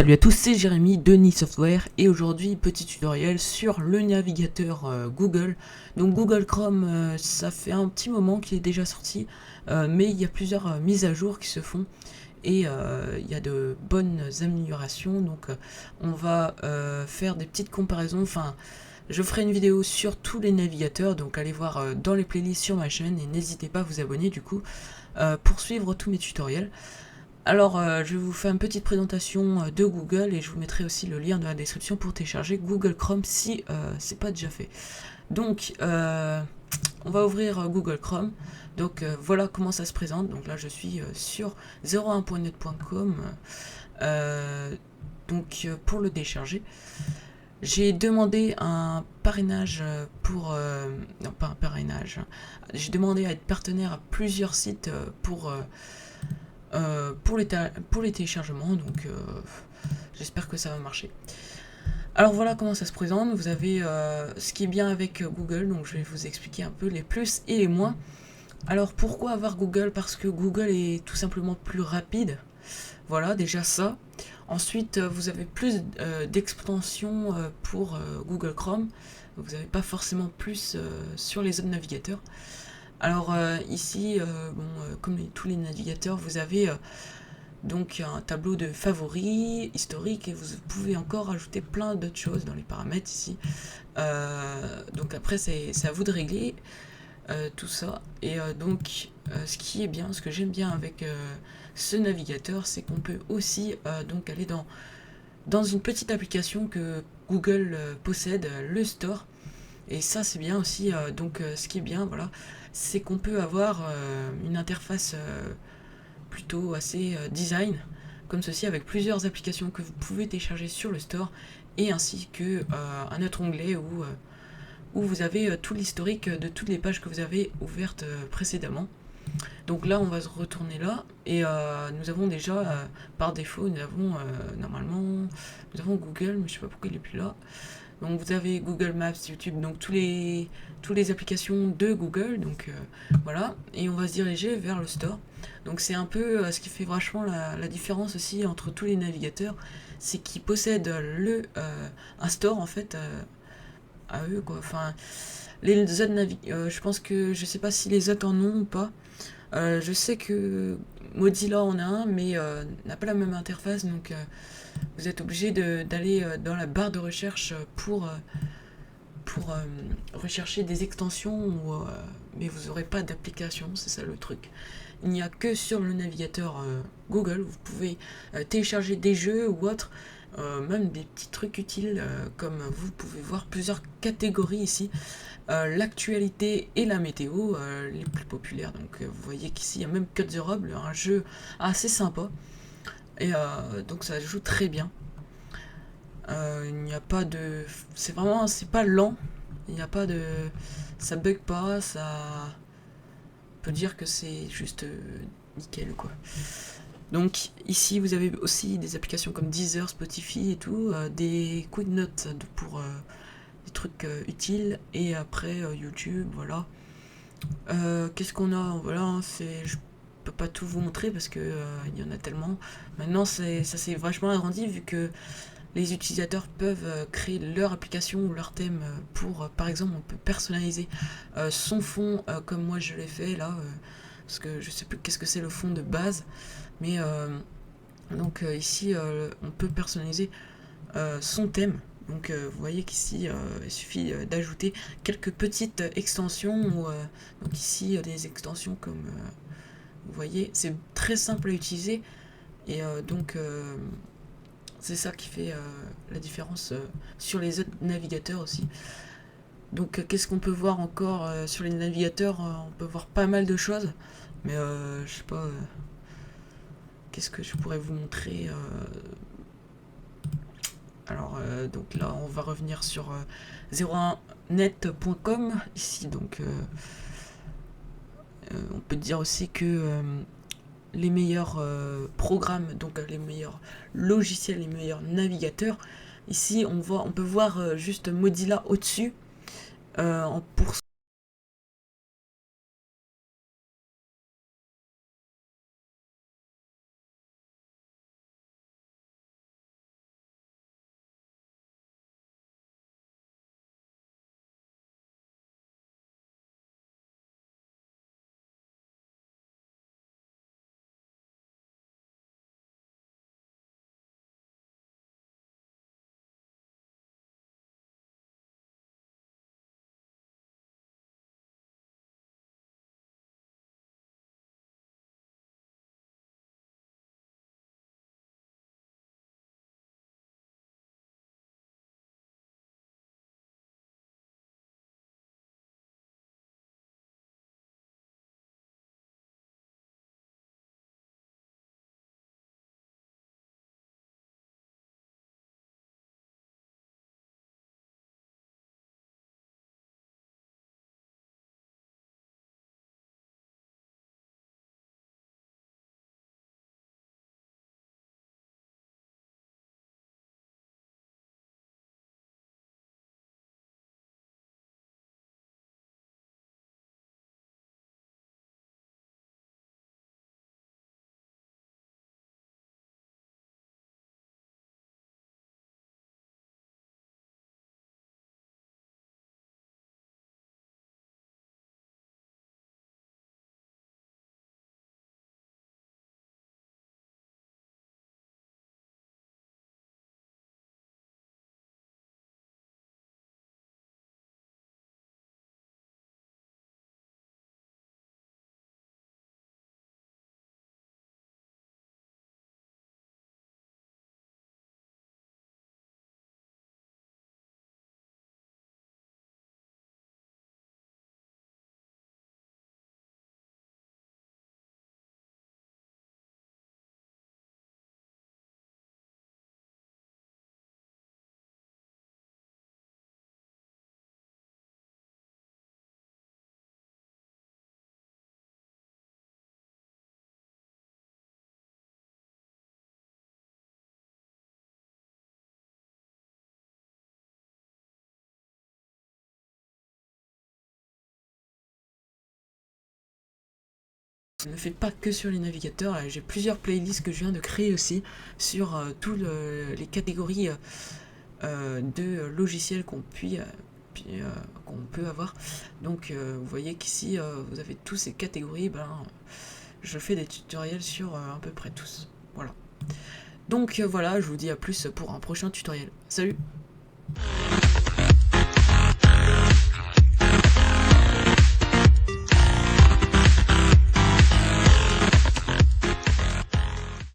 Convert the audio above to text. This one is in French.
Salut à tous, c'est Jérémy de Ni Software et aujourd'hui petit tutoriel sur le navigateur Google. Donc Google Chrome, ça fait un petit moment qu'il est déjà sorti, mais il y a plusieurs mises à jour qui se font et il y a de bonnes améliorations. Donc on va faire des petites comparaisons, enfin je ferai une vidéo sur tous les navigateurs, donc allez voir dans les playlists sur ma chaîne et n'hésitez pas à vous abonner du coup pour suivre tous mes tutoriels. Alors, je vous fais une petite présentation de Google et je vous mettrai aussi le lien dans la description pour télécharger Google Chrome si c'est pas déjà fait. Donc, on va ouvrir Google Chrome. Donc, voilà comment ça se présente. Donc là, je suis sur 01.net.com. Pour le télécharger, j'ai demandé un parrainage pour... non, pas un parrainage. J'ai demandé à être partenaire à plusieurs sites pour les téléchargements, donc j'espère que ça va marcher. Alors voilà comment ça se présente. Vous avez ce qui est bien avec Google, donc je vais vous expliquer un peu les plus et les moins. Alors pourquoi avoir Google? Parce que Google est tout simplement plus rapide. Voilà, déjà ça. Ensuite, vous avez plus d'extensions pour Google Chrome. Vous n'avez pas forcément plus sur les autres navigateurs. Alors ici, comme tous les navigateurs, vous avez donc un tableau de favoris historique et vous pouvez encore ajouter plein d'autres choses dans les paramètres ici. Donc après c'est à vous de régler tout ça. Et ce qui est bien, ce que j'aime bien avec ce navigateur, c'est qu'on peut aussi donc aller dans une petite application que Google possède, le Store. Et ça c'est bien aussi. Ce qui est bien, voilà, c'est qu'on peut avoir une interface plutôt assez design, comme ceci, avec plusieurs applications que vous pouvez télécharger sur le store, et ainsi que un autre onglet où vous avez tout l'historique de toutes les pages que vous avez ouvertes précédemment. Donc là, on va se retourner là, et nous avons déjà, par défaut, nous avons normalement, nous avons Google, mais je sais pas pourquoi il est plus là. Donc vous avez Google Maps, YouTube, donc tous les applications de Google, donc voilà, et on va se diriger vers le store. Donc c'est un peu ce qui fait vachement la différence aussi entre tous les navigateurs, c'est qu'ils possèdent un store en fait à eux quoi. Enfin les autres je pense que je sais pas si les autres en ont ou pas. Je sais que Mozilla en a un, mais n'a pas la même interface, donc vous êtes obligé d'aller dans la barre de recherche pour rechercher des extensions, mais vous n'aurez pas d'application, c'est ça le truc. Il n'y a que sur le navigateur Google, vous pouvez télécharger des jeux ou autres, même des petits trucs utiles, comme vous pouvez voir plusieurs catégories ici. L'actualité et la météo, les plus populaires. Donc vous voyez qu'ici il y a même Cut the Rob, un jeu assez sympa. Et donc ça joue très bien. Il n'y a pas de... c'est pas lent. Il n'y a pas de... Ça bug pas, ça... On peut dire que c'est juste nickel, quoi. Donc ici, vous avez aussi des applications comme Deezer, Spotify et tout, des quick notes pour des trucs utiles, et après YouTube, voilà. Qu'est-ce qu'on a? Voilà, je peux pas tout vous montrer parce que il y en a tellement. Maintenant, ça s'est vachement agrandi vu que les utilisateurs peuvent créer leur application ou leur thème pour, par exemple, on peut personnaliser son fond comme moi je l'ai fait là, parce que je sais plus qu'est-ce que c'est le fond de base, mais ici on peut personnaliser son thème. Donc vous voyez qu'ici il suffit d'ajouter quelques petites extensions, donc ici des extensions comme vous voyez, c'est très simple à utiliser et c'est ça qui fait la différence sur les autres navigateurs aussi. Donc qu'est-ce qu'on peut voir encore sur les navigateurs? On peut voir pas mal de choses, mais je sais pas, qu'est-ce que je pourrais vous montrer? Alors donc là on va revenir sur 01net.com ici, donc on peut dire aussi que les meilleurs programmes, donc les meilleurs logiciels, les meilleurs navigateurs. Ici, on peut voir juste Mozilla au-dessus en pourcentage. ne fais pas que sur les navigateurs, j'ai plusieurs playlists que je viens de créer aussi sur toutes les catégories de logiciels qu'on peut avoir. Donc vous voyez qu'ici vous avez toutes ces catégories, je fais des tutoriels sur à peu près tous. Voilà. Donc voilà, je vous dis à plus pour un prochain tutoriel. Salut!